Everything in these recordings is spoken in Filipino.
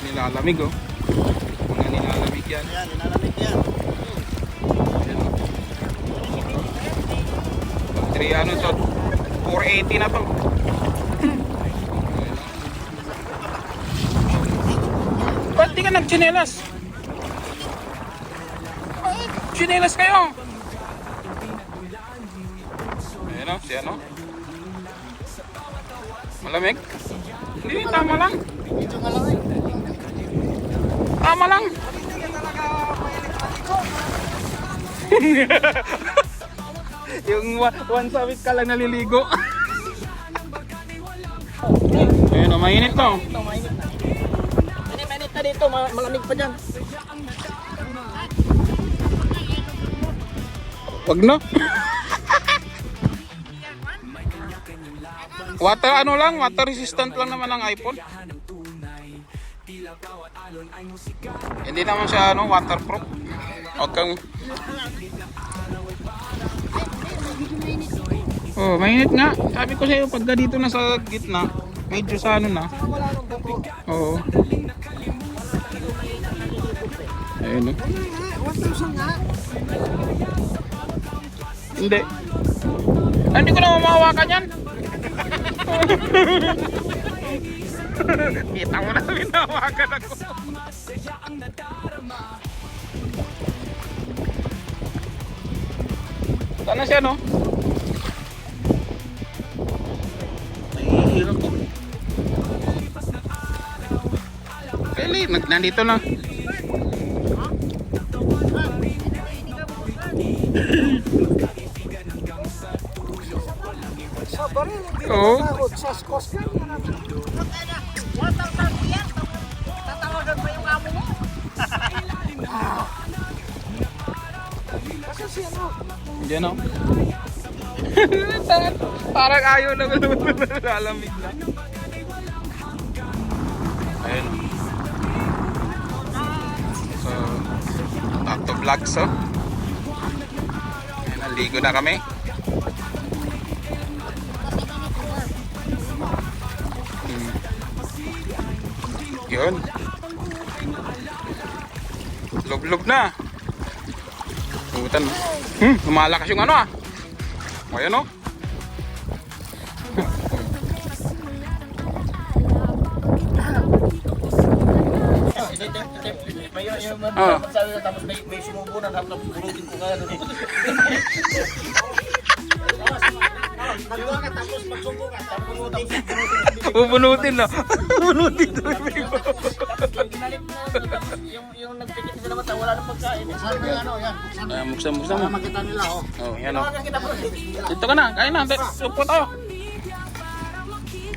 Nilalamig oh. Mga nilalamig yan. Ayan, nilalamig yan. Ayan oh. 3 ano to? 480 na to. Ba't di ka nagchinelas? Chinelas kayo. Ayan o, si ano? Malamig? Hindi, tama lang. Medyo malamig. Tama lang. Hindi ka talaga mahilig maligo. Yung once a week ka lang naliligo. Ayan o, mainit to. Ito, mainit na. Mainit na dito, malamig pa dyan. Wag na. Water ano lang, water resistant lang naman ang iPhone. Hindi naman siya ano, waterproof. Huwag kang... Oh, mainit nga. Sabi ko sa'yo, pagka dito na sa gitna, medyo sa ano na. Oo. Ayun o. 1,000 nga. Hindi. Ah, hindi ko na mamahawakan yan. Kita mo na minahawakan ako. Sana siya no? Nahihirap ko. Really? Nandito na. Sa baril, hindi Oo. na takot sa Coast Guard. 1,000 yan. Tatawagan pa yung amo mo. Kasi si ano? Diyan o. Parang ayaw na lalamig na. Ayun. So, back to vlogs oh. Ayan, naligo na kami. Yun. Lub-lub na. Butan. Lumalakas yung ano ah. Ayan o. Tapos may sumubo na tapos bunutin ko kaya doon. Tapos magsumbo ka, tapos Bubunutin na. Bubunutin to. yung nagpikit sila mata, wala nang pagkain. Sabi ko ano, yan. Muksa mo. Para makita nila, oh. Oh, yan o. Tawagan kita, bro. Dito ka na. Kain na. Upo tayo.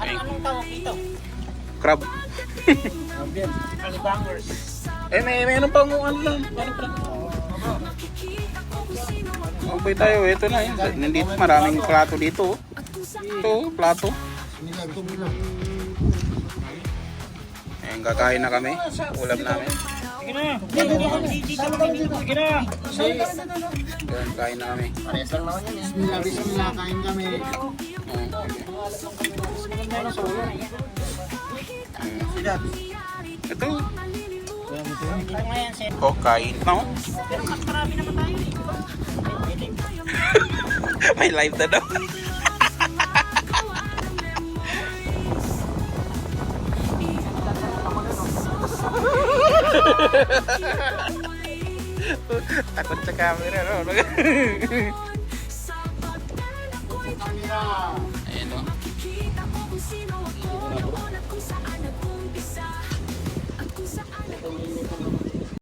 Anong tawag dito? Crab. Alibangers. Mayroon pa mo ano lang. Ano pa lang. Okay tayo. Ito na. Nandito maraming plato dito. Ito, plato. Ayan, kakain na kami. Ulam namin. Sige na. Sige na. Ayan, kain na kami. Parehas lang naman yan. Bismillah, kain kami. Ito. Oh, kain na oh. Marami naman tayo eh. May live na daw. Takot sa camera, no? Ayan, no?